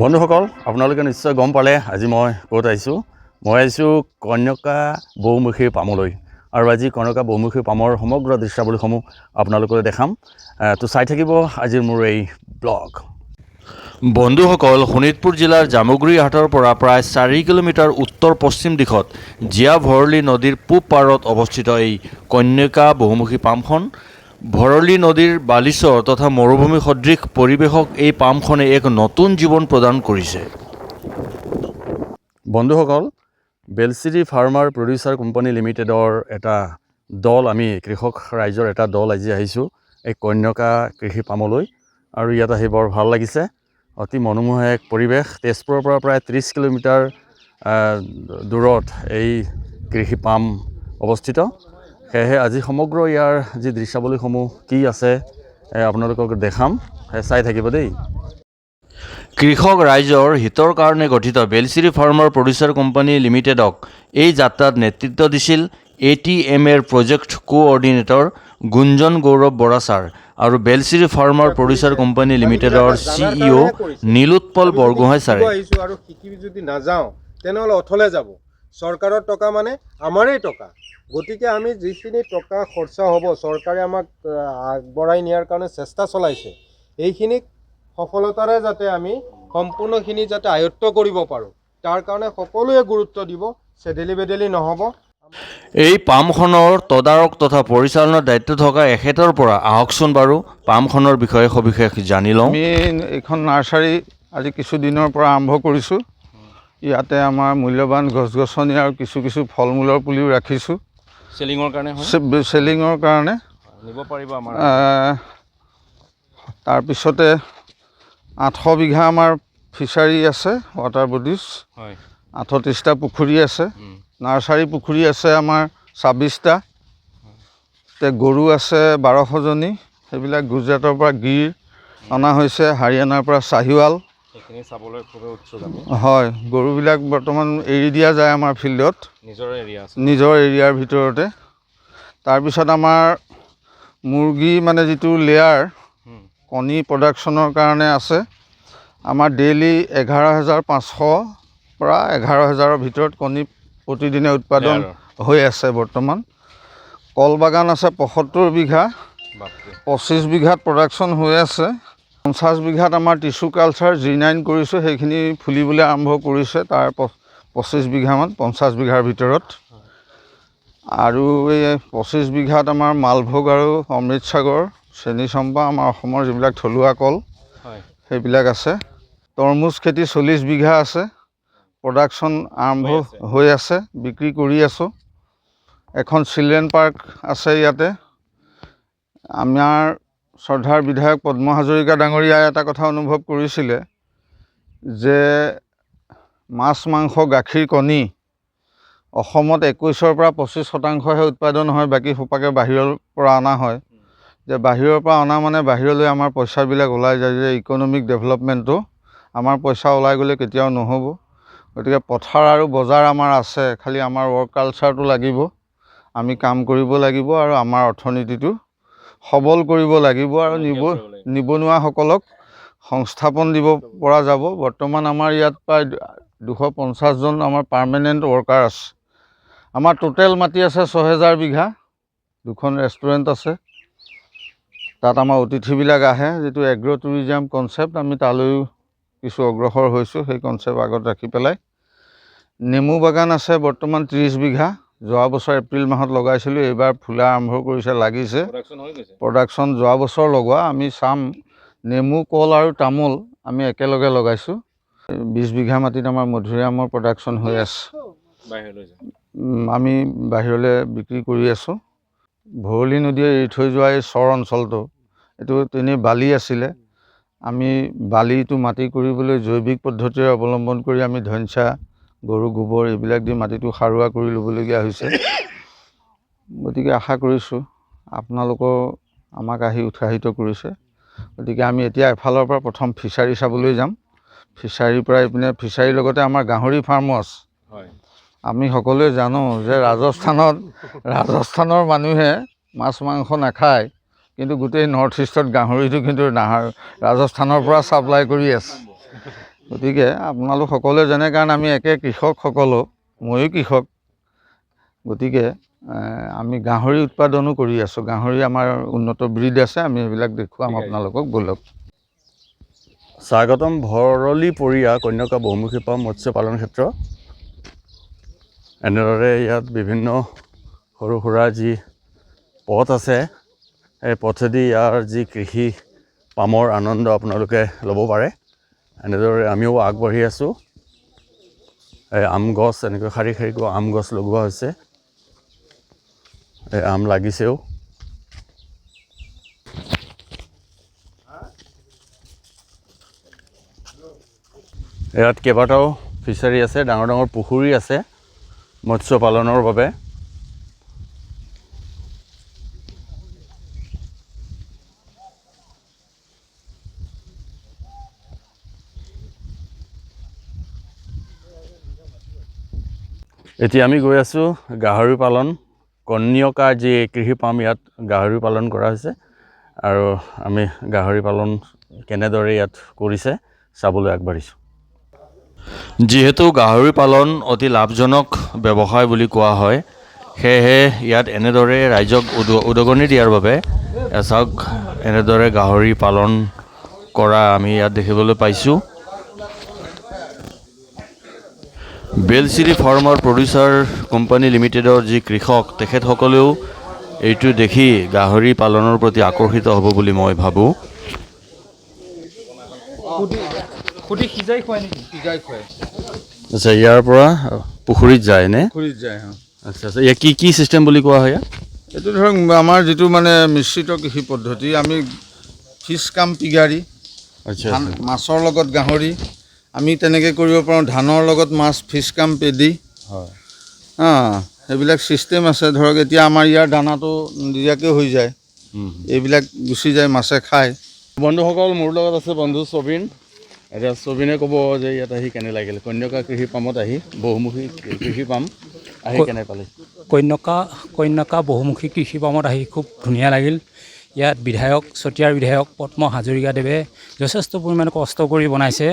বন্ধুসকল আপোনালোকে নিশ্চয় গম পালে আজি মই ক'ত আহিছোঁ। মই আহিছোঁ কন্যকা বহুমুখী পামলৈ আৰু আজি কন্যকা বহুমুখী পামৰ সমগ্ৰ দৃশ্যাৱলীসমূহ আপোনালোকলৈ দেখাম। তো চাই থাকিব আজিৰ মোৰ এই ব্লগ। বন্ধুসকল, শোণিতপুৰ জিলাৰ জামুগুৰি হাটৰ পৰা প্ৰায় 4 কিলোমিটাৰ উত্তৰ পশ্চিম দিশত জীয়া ভৰলী নদীৰ পূব পাৰত অৱস্থিত এই কন্যকা বহুমুখী পামখন ভৰলী নদীৰ বালিচৰ তথা মৰুভূমি সদৃশ পৰিৱেশক এই পামখনে এক নতুন জীৱন প্ৰদান কৰিছে। বন্ধুসকল, বেলচিৰি ফাৰ্মাৰ প্ৰডিউচাৰ কোম্পানী লিমিটেডৰ এটা দল, আমি কৃষক ৰাইজৰ এটা দল আজি আহিছোঁ এই কন্যকা কৃষি পামলৈ আৰু ইয়াত আহি বৰ ভাল লাগিছে। অতি মনোমোহা এক পৰিৱেশ। তেজপুৰৰ পৰা প্ৰায় 30 কিলোমিটাৰ দূৰত এই কৃষি পাম অৱস্থিত। সেয়েহে আজি সমগ্ৰ ইয়াৰ যি দৃশ্যাৱলীসমূহ কি আছে আপোনালোকক দেখাম, চাই থাকিব দেই। কৃষক ৰাইজৰ হিতৰ কাৰণে গঠিত বেলচিৰি ফাৰ্মাৰ প্ৰডিউচাৰ কোম্পানী লিমিটেডক এই যাত্ৰাত নেতৃত্ব দিছিল ATMৰ প্ৰজেক্ট কোঅৰ্ডিনেটৰ গুঞ্জন গৌৰৱ বৰা ছাৰ আৰু বেলচিৰি ফাৰ্মাৰ প্ৰডিউচাৰ কোম্পানী লিমিটেডৰ CEO নীলোৎপল বৰগোহাঁই ছাৰে। আৰু শিকি যদি নাযাওঁ তেনেহ'লে অথলে যাব। চৰকাৰৰ টকা মানে আমাৰেই টকা, গতিকে আমি যিখিনি টকা খৰচা হ'ব চৰকাৰে আমাক আগবঢ়াই নিয়াৰ কাৰণে চেষ্টা চলাইছে, এইখিনিক সফলতাৰে যাতে আমি সম্পূৰ্ণখিনি যাতে আয়ত্ব কৰিব পাৰোঁ তাৰ কাৰণে সকলোৱে গুৰুত্ব দিব, চেদেলি বেদেলি নহ'ব। এই পামখনৰ তদাৰক তথা পৰিচালনাৰ দায়িত্ব থকা এখেতৰ পৰা আহকচোন বাৰু পামখনৰ বিষয়ে সবিশেষ জানি লওঁ। আমি এইখন নাৰ্চাৰী আজি কিছুদিনৰ পৰা আৰম্ভ কৰিছোঁ। ইয়াতে আমাৰ মূল্যৱান গছ গছনি আৰু কিছু ফল মূলৰ পুলিও ৰাখিছোঁ চেলিঙৰ কাৰণে নিব পাৰিব আমাৰ। তাৰপিছতে 800 বিঘা আমাৰ ফিচাৰী আছে, ৱাটাৰ বডিজ, 38টা পুখুৰী আছে, নাৰ্চাৰী পুখুৰী আছে আমাৰ 26টা, গৰু আছে 1200জনী, সেইবিলাক গুজৰাটৰ পৰা গিৰ অনা হৈছে, হাৰিয়ানাৰ পৰা চাহিৱাল। হয়, গৰুবিলাক বৰ্তমান এৰি দিয়া যায় আমাৰ ফিল্ডত, নিজৰ এৰিয়াৰ ভিতৰতে। তাৰপিছত আমাৰ মুৰ্গী মানে যিটো লেয়াৰ কণী প্ৰডাকশ্যনৰ কাৰণে আছে, আমাৰ ডেইলি 11,500 পৰা 11,000ৰ ভিতৰত কণী প্ৰতিদিনে উৎপাদন হৈ আছে বৰ্তমান। কল বাগান আছে 75 বিঘা, 25 বিঘাত প্ৰডাকশ্যন হৈ আছে। 50 বিঘাত আমাৰ টিচু কালচাৰ G9 কৰিছোঁ, সেইখিনি ফুলিবলৈ আৰম্ভ কৰিছে। তাৰ 25 বিঘামান 50 বিঘাৰ ভিতৰত, আৰু এই 25 বিঘাত আমাৰ মালভোগ আৰু অমৃতসাগৰ, চেনি চম্পা, আমাৰ অসমৰ যিবিলাক থলুৱা কল সেইবিলাক আছে। তৰমুজ খেতি 40 বিঘা আছে, প্ৰডাকশ্যন আৰম্ভ হৈ আছে, বিক্ৰী কৰি আছোঁ। এখন চিলড্ৰেন পাৰ্ক আছে ইয়াতে। আমাৰ শ্ৰদ্ধাৰ বিধায়ক পদ্ম হাজৰিকা ডাঙৰীয়াই এটা কথা অনুভৱ কৰিছিলে যে মাছ মাংস গাখীৰ কণী অসমত 21ৰ পৰা 25% উৎপাদন হয়, বাকী সোপাকে বাহিৰৰ পৰা অনা হয়। যে বাহিৰৰ পৰা অনা মানে বাহিৰলৈ আমাৰ পইচাবিলাক ওলাই যায়, যে ইকনমিক ডেভেলপমেণ্টটো আমাৰ পইচা ওলাই গ'লে কেতিয়াও নহ'ব। গতিকে পথাৰ আৰু বজাৰ আমাৰ আছে, খালি আমাৰ ৱৰ্ক কালচাৰটো লাগিব, আমি কাম কৰিব লাগিব আৰু আমাৰ অৰ্থনীতিটো সবল কৰিব লাগিব আৰু নিবনুৱাসকলক সংস্থাপন দিব পৰা যাব। বৰ্তমান আমাৰ ইয়াত প্ৰায় 250 জন আমাৰ পাৰ্মানেণ্ট ৱৰ্কাৰ আছে। আমাৰ টোটেল মাটি আছে 6000 বিঘা, 2খন ৰেষ্টুৰেণ্ট আছে, তাত আমাৰ অতিথিবিলাক আহে। যিটো এগ্ৰ' টুৰিজম কনচেপ্ট, আমি তালৈও কিছু অগ্ৰসৰ হৈছোঁ, সেই কনচেপ্ট আগত ৰাখি পেলাই। নেমু বাগান আছে বৰ্তমান 30 বিঘা, যোৱা বছৰ এপ্ৰিল মাহত লগাইছিলোঁ, এইবাৰ ফুলা আৰম্ভ কৰিছে, লাগিছে। প্ৰডাকশ্যন যোৱা বছৰ লগোৱা, আমি চাম। নেমু, কল আৰু তামোল আমি একেলগে লগাইছোঁ। 20 বিঘা মাটিত আমাৰ মধুৰিআমৰ প্ৰডাকশ্যন হৈ আছে, আমি বাহিৰলৈ বিক্ৰী কৰি আছোঁ। ভৰলী নদীয়ে এৰি থৈ যোৱা এই চৰ অঞ্চলটো, এইটো তেনেই বালি আছিলে, আমি বালিটো মাটি কৰিবলৈ জৈৱিক পদ্ধতিৰে অৱলম্বন কৰি আমি ধনচা, গৰু গোবৰ এইবিলাক দি মাটিটো সাৰুৱা কৰি ল'বলগীয়া হৈছে। গতিকে আশা কৰিছোঁ আপোনালোকেও আমাক আহি উৎসাহিত কৰিছে। গতিকে আমি এতিয়া এফালৰ পৰা প্ৰথম ফিচাৰী চাবলৈ যাম। ফিচাৰীৰ পৰা এইপিনে ফিচাৰীৰ লগতে আমাৰ গাহৰি ফাৰ্মো আছে। আমি সকলোৱে জানো যে ৰাজস্থানৰ মানুহে মাছ মাংস নাখায়, কিন্তু গোটেই নৰ্থ ইষ্টত গাহৰিটো কিন্তু ৰাজস্থানৰ পৰা ছাপ্লাই কৰি আছে। গতিকে আপোনালোক সকলোৱে জানে, কাৰণ আমি একে কৃষক সকলো, ময়ো কৃষক, গতিকে আমি গাহৰি উৎপাদনো কৰি আছোঁ। গাহৰি আমাৰ উন্নত ব্ৰিড আছে, আমি সেইবিলাক দেখুৱাম আপোনালোকক, ব'লক। স্বাগতম ভৰলী পৰিয়া কন্যকা বহুমুখী পাম মৎস্য পালন ক্ষেত্ৰ। এনেদৰে ইয়াত বিভিন্ন সৰু সুৰা যি পথ আছে, এই পথেদি ইয়াৰ যি কৃষি পামৰ আনন্দ আপোনালোকে ল'ব পাৰে। এনেদৰে আমিও আগবাঢ়ি আছোঁ। এই আম গছ এনেকৈ শাৰী শাৰীকৈ আম গছ লগোৱা হৈছে, এই আম লাগিছেও। ইয়াত কেইবাটাও ফিচাৰী আছে, ডাঙৰ ডাঙৰ পুখুৰী আছে মৎস্য পালনৰ বাবে। এতিয়া আমি গৈ আছোঁ গাহৰি পালন, কন্যকা যি কৃষি পাম, ইয়াত গাহৰি পালন কৰা হৈছে আৰু আমি গাহৰি পালন কেনেদৰে ইয়াত কৰিছে চাবলৈ আগবাঢ়িছোঁ। যিহেতু গাহৰি পালন অতি লাভজনক ব্যৱসায় বুলি কোৱা হয়, সেয়েহে ইয়াত এনেদৰে ৰাইজক উদগনি দিয়াৰ বাবে এচাক এনেদৰে গাহৰি পালন কৰা আমি ইয়াত দেখিবলৈ পাইছোঁ। বেলশ্ৰী ফাৰ্মাৰ প্ৰডিউচাৰ কোম্পানী লিমিটেডৰ যি কৃষক, তেখেতসকলেও এইটো দেখি গাহৰি পালনৰ প্ৰতি আকৰ্ষিত হ'ব বুলি মই ভাবোঁ। আচ্ছা, ইয়াৰ পৰা পুখুৰীত যায় নে? পুখুৰীত যায়। আচ্ছা আচ্ছা, ইয়াক কি চিষ্টেম বুলি কোৱা হয়? এইটো ধৰক আমাৰ যিটো মানে মিশ্ৰিত কৃষি পদ্ধতি, আমি ফিছ কাম পিগাৰী, আচ্ছা, মাছৰ লগত গাহৰি, আমি তেনেকৈ কৰিব পাৰোঁ। ধানৰ লগত মাছ, ফিছ কাম পেডি, হয়, সেইবিলাক ছিষ্টেম আছে। ধৰক এতিয়া আমাৰ ইয়াৰ দানাটো নিদিয়াকৈ হৈ যায়, এইবিলাক গুচি যায়, মাছে খায়। বন্ধুসকল, মোৰ লগত আছে বন্ধু ছবিন। এতিয়া ছবিনে ক'ব যে ইয়াত আহি কেনে লাগিল, কন্যকা কৃষি পামত আহি, বহুমুখী কৃষি পাম আহি কেনে পালে? কন্যকা বহুমুখী কৃষি পামত আহি খুব ধুনীয়া লাগিল। ইয়াত চতিয়াৰ বিধায়ক পদ্ম হাজৰিকাদেৱে যথেষ্ট পৰিমাণে কষ্ট কৰি বনাইছে।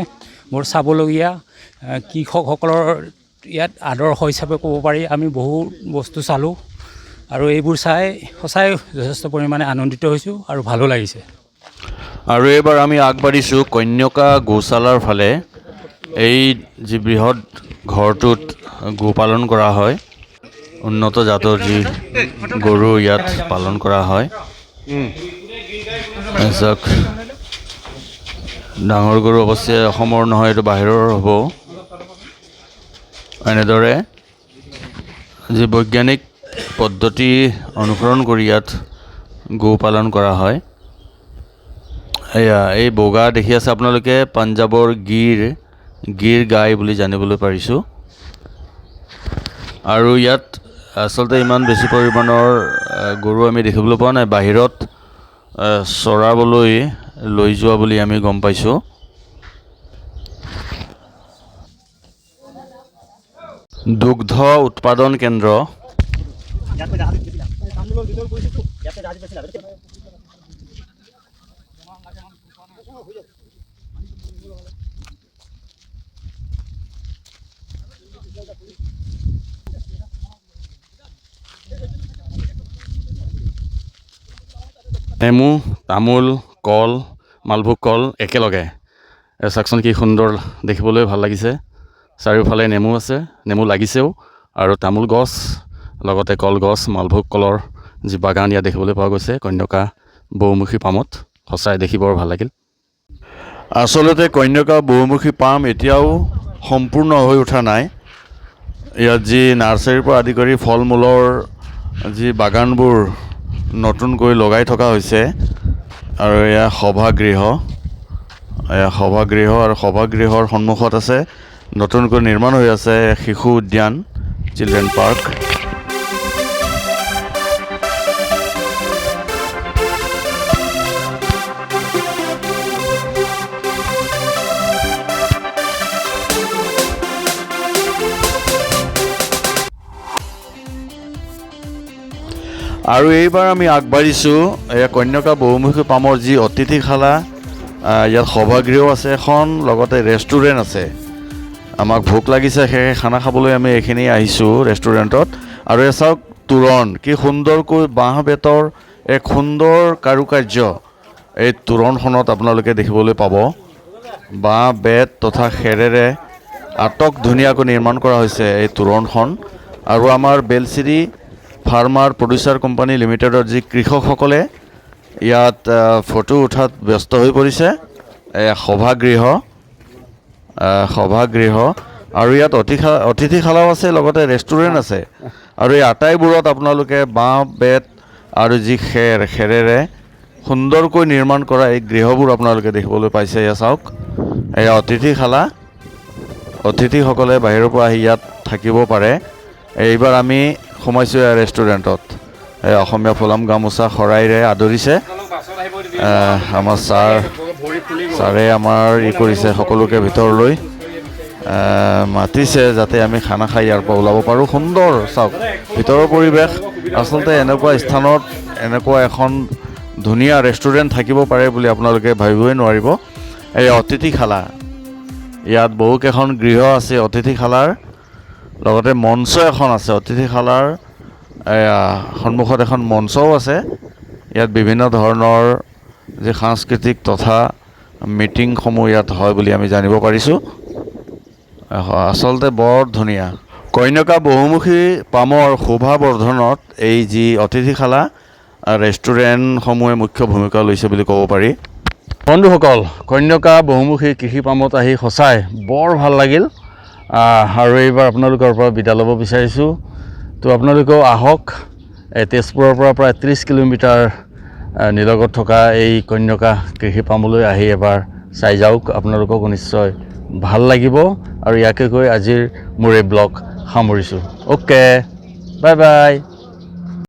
মোৰ চাবলগীয়া কৃষকসকলৰ ইয়াত আদৰ্শ হিচাপে ক'ব পাৰি। আমি বহু বস্তু চালোঁ আৰু এইবোৰ চাই সঁচাই যথেষ্ট পৰিমাণে আনন্দিত হৈছোঁ আৰু ভালো লাগিছে। আৰু এইবাৰ আমি আগবাঢ়িছোঁ কন্যকা গৌশালাৰ ফালে। এই যি বৃহৎ ঘৰটোত গো পালন কৰা হয়, উন্নত জাতৰ যি গৰু ইয়াত পালন কৰা হয়। চাওক, ডাঙৰ গৰু অৱশ্যে অসমৰ নহয়, এইটো বাহিৰৰ হ'ব। এনেদৰে যি বৈজ্ঞানিক পদ্ধতি অনুসৰণ কৰি ইয়াত গো পালন কৰা হয়। এয়া এই বগা দেখি আছে আপোনালোকে, পাঞ্জাৱৰ গিৰ গাই বুলি জানিবলৈ পাৰিছোঁ। আৰু ইয়াত আচলতে ইমান বেছি পৰিমাণৰ গৰু আমি দেখিবলৈ পোৱা নাই, বাহিৰত চৰাবলৈ লৈ যোৱা বুলি আমি গম পাইছোঁ। দুগ্ধ উৎপাদন কেন্দ্ৰ। নেমু, তামোল, কল, মালভোগ কল একেলগে। চাওকচোন কি সুন্দৰ দেখিবলৈ ভাল লাগিছে। চাৰিওফালে নেমু আছে, নেমু লাগিছেও, আৰু তামোল গছ, লগতে কলগছ, মালভোগ কলৰ যি বাগান ইয়াত দেখিবলৈ পোৱা গৈছে কন্যকা বহুমুখী পামত। সঁচাই দেখি বৰ ভাল লাগিল। আচলতে কন্যকা বহুমুখী পাম এতিয়াও সম্পূৰ্ণ হৈ উঠা নাই। ইয়াত যি নাৰ্চাৰীৰ পৰা আদি কৰি ফল মূলৰ যি বাগানবোৰ নতুনকৈ লগাই থকা হৈছে, আৰু এয়া সভাগৃহ আৰু সভাগৃহৰ সন্মুখত আছে নতুনকৈ নিৰ্মাণ হৈ আছে শিশু উদ্যান, চিলড্ৰেন পাৰ্ক। আৰু এইবাৰ আমি আগবাঢ়িছোঁ এয়া কন্যকা বহুমুখী পামৰ যি অতিথিশালা ইয়াত সভাগৃহ আছে এখন, লগতে ৰেষ্টুৰেণ্ট আছে। আমাক ভোক লাগিছে, সেয়ে খানা খাবলৈ আমি এইখিনি আহিছোঁ ৰেষ্টুৰেণ্টত। আৰু এই চাওক তোৰণ, কি সুন্দৰকৈ বাঁহ বেতৰ এক সুন্দৰ কাৰুকাৰ্য এই তোৰণখনত আপোনালোকে দেখিবলৈ পাব। বাঁহ বেত তথা খেৰেৰে আটক ধুনীয়াকৈ নিৰ্মাণ কৰা হৈছে এই তোৰণখন। আৰু আমাৰ বেলশ্ৰী ফাৰ্মাৰ প্ৰডিউচাৰ কোম্পানী লিমিটেডৰ যি কৃষকসকলে ইয়াত ফটো উঠাত ব্যস্ত হৈ পৰিছে। সভাগৃহ আৰু ইয়াত অতিথিশালাও আছে, লগতে ৰেষ্টুৰেণ্ট আছে। আৰু এই আটাইবোৰত আপোনালোকে বাঁহ বেত আৰু যি খেৰেৰে সুন্দৰকৈ নিৰ্মাণ কৰা এই গৃহবোৰ আপোনালোকে দেখিবলৈ পাইছে। এয়া চাওক, এয়া অতিথিশালা, অতিথিসকলে বাহিৰৰ পৰা আহি ইয়াত থাকিব পাৰে। এইবাৰ আমি সোমাইছোঁ এয়া ৰেষ্টুৰেণ্টত। এই অসমীয়া ফুলাম গামোচা শৰাইৰে আদৰিছে আমাৰ ছাৰে আমাৰ কৰিছে, সকলোকে ভিতৰলৈ মাতিছে যাতে আমি খানা খাই ইয়াৰ পৰা ওলাব পাৰোঁ। সুন্দৰ চাওক ভিতৰৰ পৰিৱেশ। আচলতে এনেকুৱা স্থানত এনেকুৱা এখন ধুনীয়া ৰেষ্টুৰেণ্ট থাকিব পাৰে বুলি আপোনালোকে ভাবিবই নোৱাৰিব। এই অতিথিশালা, ইয়াত বহুকেইখন গৃহ আছে অতিথিশালাৰ, লগতে মঞ্চ এখন আছে। অতিথিশালাৰ সন্মুখত এখন মঞ্চও আছে। ইয়াত বিভিন্ন ধৰণৰ যি সাংস্কৃতিক তথা মিটিংসমূহ ইয়াত হয় বুলি আমি জানিব পাৰিছোঁ। আচলতে বৰ ধুনীয়া। কন্যকা বহুমুখী পামৰ শোভা বৰ্ধনত এই যি অতিথিশালা ৰেষ্টুৰেণ্টসমূহে মুখ্য ভূমিকা লৈছে বুলি ক'ব পাৰি। বন্ধুসকল, কন্যকা বহুমুখী কৃষি পামত আহি সঁচাই বৰ ভাল লাগিল। আৰু এইবাৰ আপোনালোকৰ পৰা বিদায় ল'ব বিচাৰিছোঁ। তো আপোনালোকেও আহক, তেজপুৰৰ পৰা প্ৰায় 30 কিলোমিটাৰ নিলগত থকা এই কন্যকা কৃষি পামলৈ আহি এবাৰ চাই যাওক। আপোনালোকক নিশ্চয় ভাল লাগিব। আৰু ইয়াকে কৈ আজিৰ মোৰ এই ব্লগ সামৰিছোঁ। Okay, bye bye.